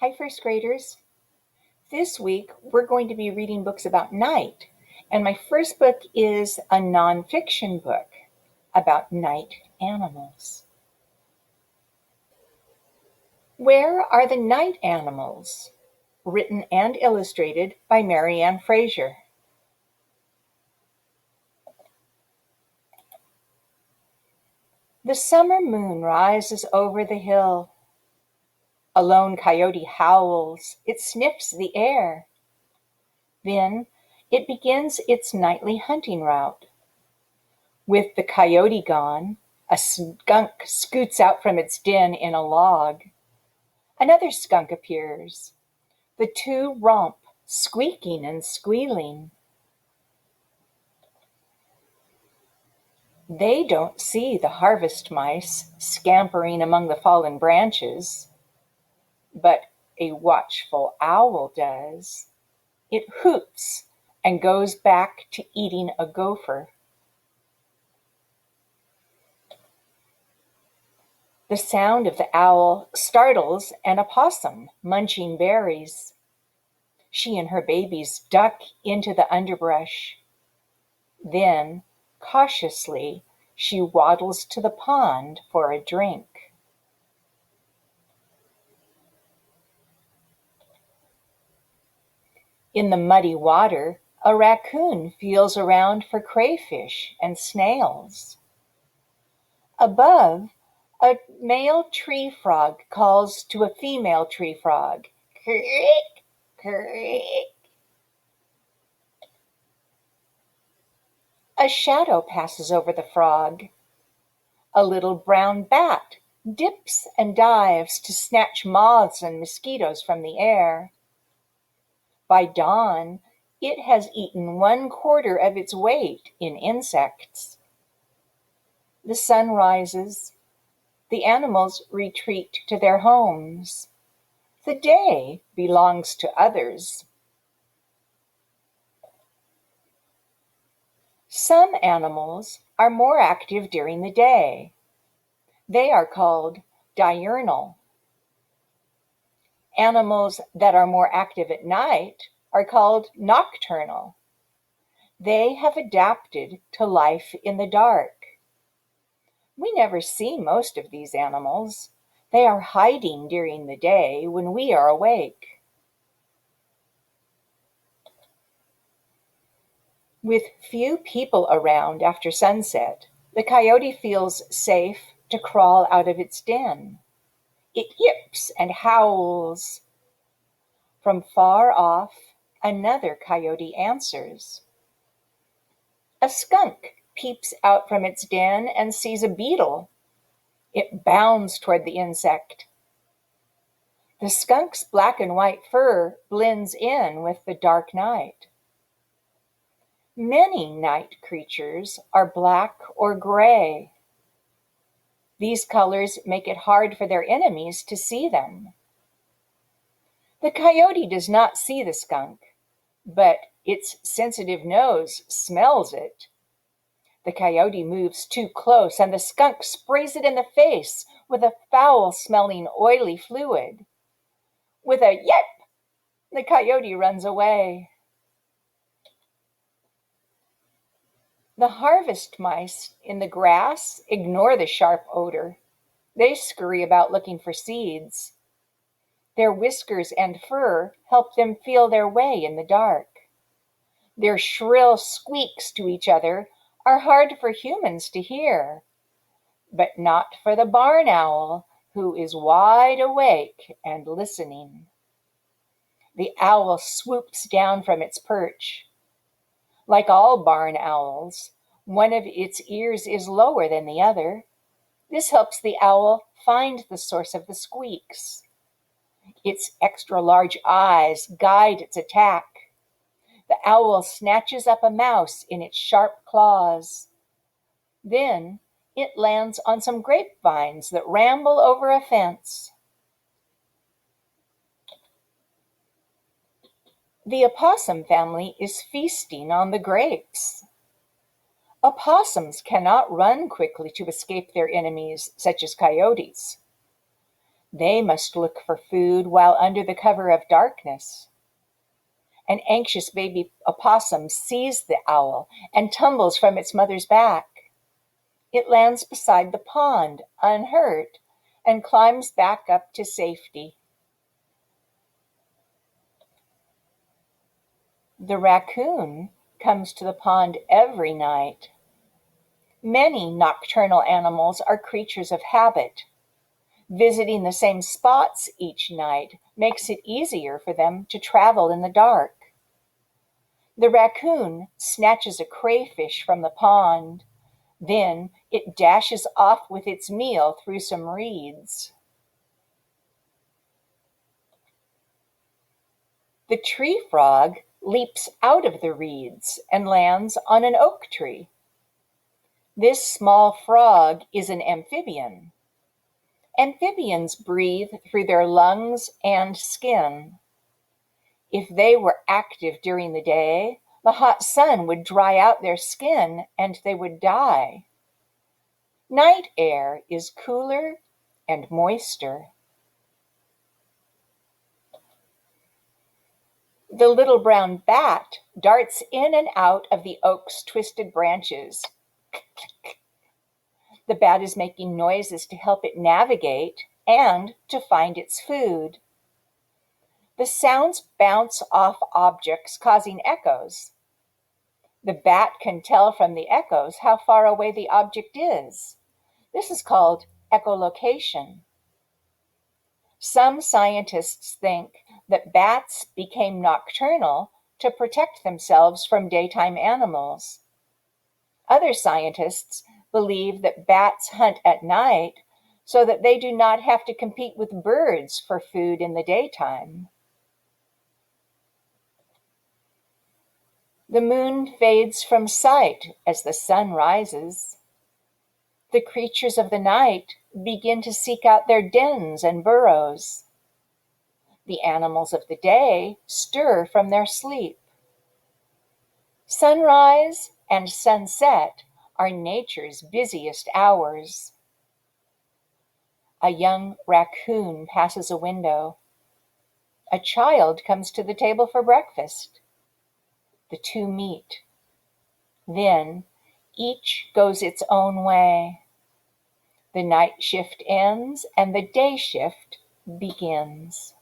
Hi, first graders. This week we're going to be reading books about night, and my first book is a nonfiction book about night animals. Where Are the Night Animals? Written and illustrated by Marianne Fraser. The summer moon rises over the hill. A lone coyote howls, it sniffs the air. Then it begins its nightly hunting route. With the coyote gone, a skunk scoots out from its den in a log. Another skunk appears. The two romp, squeaking and squealing. They don't see the harvest mice scampering among the fallen branches, but a watchful owl does. It hoots and goes back to eating a gopher. The sound of the owl startles an opossum munching berries. She and her babies duck into the underbrush. Then, cautiously, she waddles to the pond for a drink. In the muddy water, a raccoon feels around for crayfish and snails. Above, a male tree frog calls to a female tree frog. Creak, creak. A shadow passes over the frog. A little brown bat dips and dives to snatch moths and mosquitoes from the air. By dawn, it has eaten 1/4 of its weight in insects. The sun rises. The animals retreat to their homes. The day belongs to others. Some animals are more active during the day. They are called diurnal. Animals that are more active at night are called nocturnal. They have adapted to life in the dark. We never see most of these animals. They are hiding during the day when we are awake. With few people around after sunset, the coyote feels safe to crawl out of its den. It yips and howls. From far off, another coyote answers. A skunk peeps out from its den and sees a beetle. It bounds toward the insect. The skunk's black and white fur blends in with the dark night. Many night creatures are black or gray. These colors make it hard for their enemies to see them. The coyote does not see the skunk, but its sensitive nose smells it. The coyote moves too close, and the skunk sprays it in the face with a foul-smelling oily fluid. With a yelp, the coyote runs away. The harvest mice in the grass ignore the sharp odor. They scurry about looking for seeds. Their whiskers and fur help them feel their way in the dark. Their shrill squeaks to each other are hard for humans to hear, but not for the barn owl, who is wide awake and listening. The owl swoops down from its perch. Like all barn owls, one of its ears is lower than the other. This helps the owl find the source of the squeaks. Its extra large eyes guide its attack. The owl snatches up a mouse in its sharp claws. Then it lands on some grapevines that ramble over a fence. The opossum family is feasting on the grapes. Opossums cannot run quickly to escape their enemies, such as coyotes. They must look for food while under the cover of darkness. An anxious baby opossum sees the owl and tumbles from its mother's back. It lands beside the pond, unhurt, and climbs back up to safety. The raccoon comes to the pond every night. Many nocturnal animals are creatures of habit. Visiting the same spots each night makes it easier for them to travel in the dark. The raccoon snatches a crayfish from the pond. Then it dashes off with its meal through some reeds. The tree frog leaps out of the reeds and lands on an oak tree. This small frog is an amphibian. Amphibians breathe through their lungs and skin. If they were active during the day, the hot sun would dry out their skin and they would die. Night air is cooler and moister. The little brown bat darts in and out of the oak's twisted branches. The bat is making noises to help it navigate and to find its food. The sounds bounce off objects, causing echoes. The bat can tell from the echoes how far away the object is. This is called echolocation. Some scientists think that bats became nocturnal to protect themselves from daytime animals. Other scientists believe that bats hunt at night so that they do not have to compete with birds for food in the daytime. The moon fades from sight as the sun rises. The creatures of the night begin to seek out their dens and burrows. The animals of the day stir from their sleep. Sunrise and sunset are nature's busiest hours. A young raccoon passes a window. A child comes to the table for breakfast. The two meet. Then each goes its own way. The night shift ends and the day shift begins.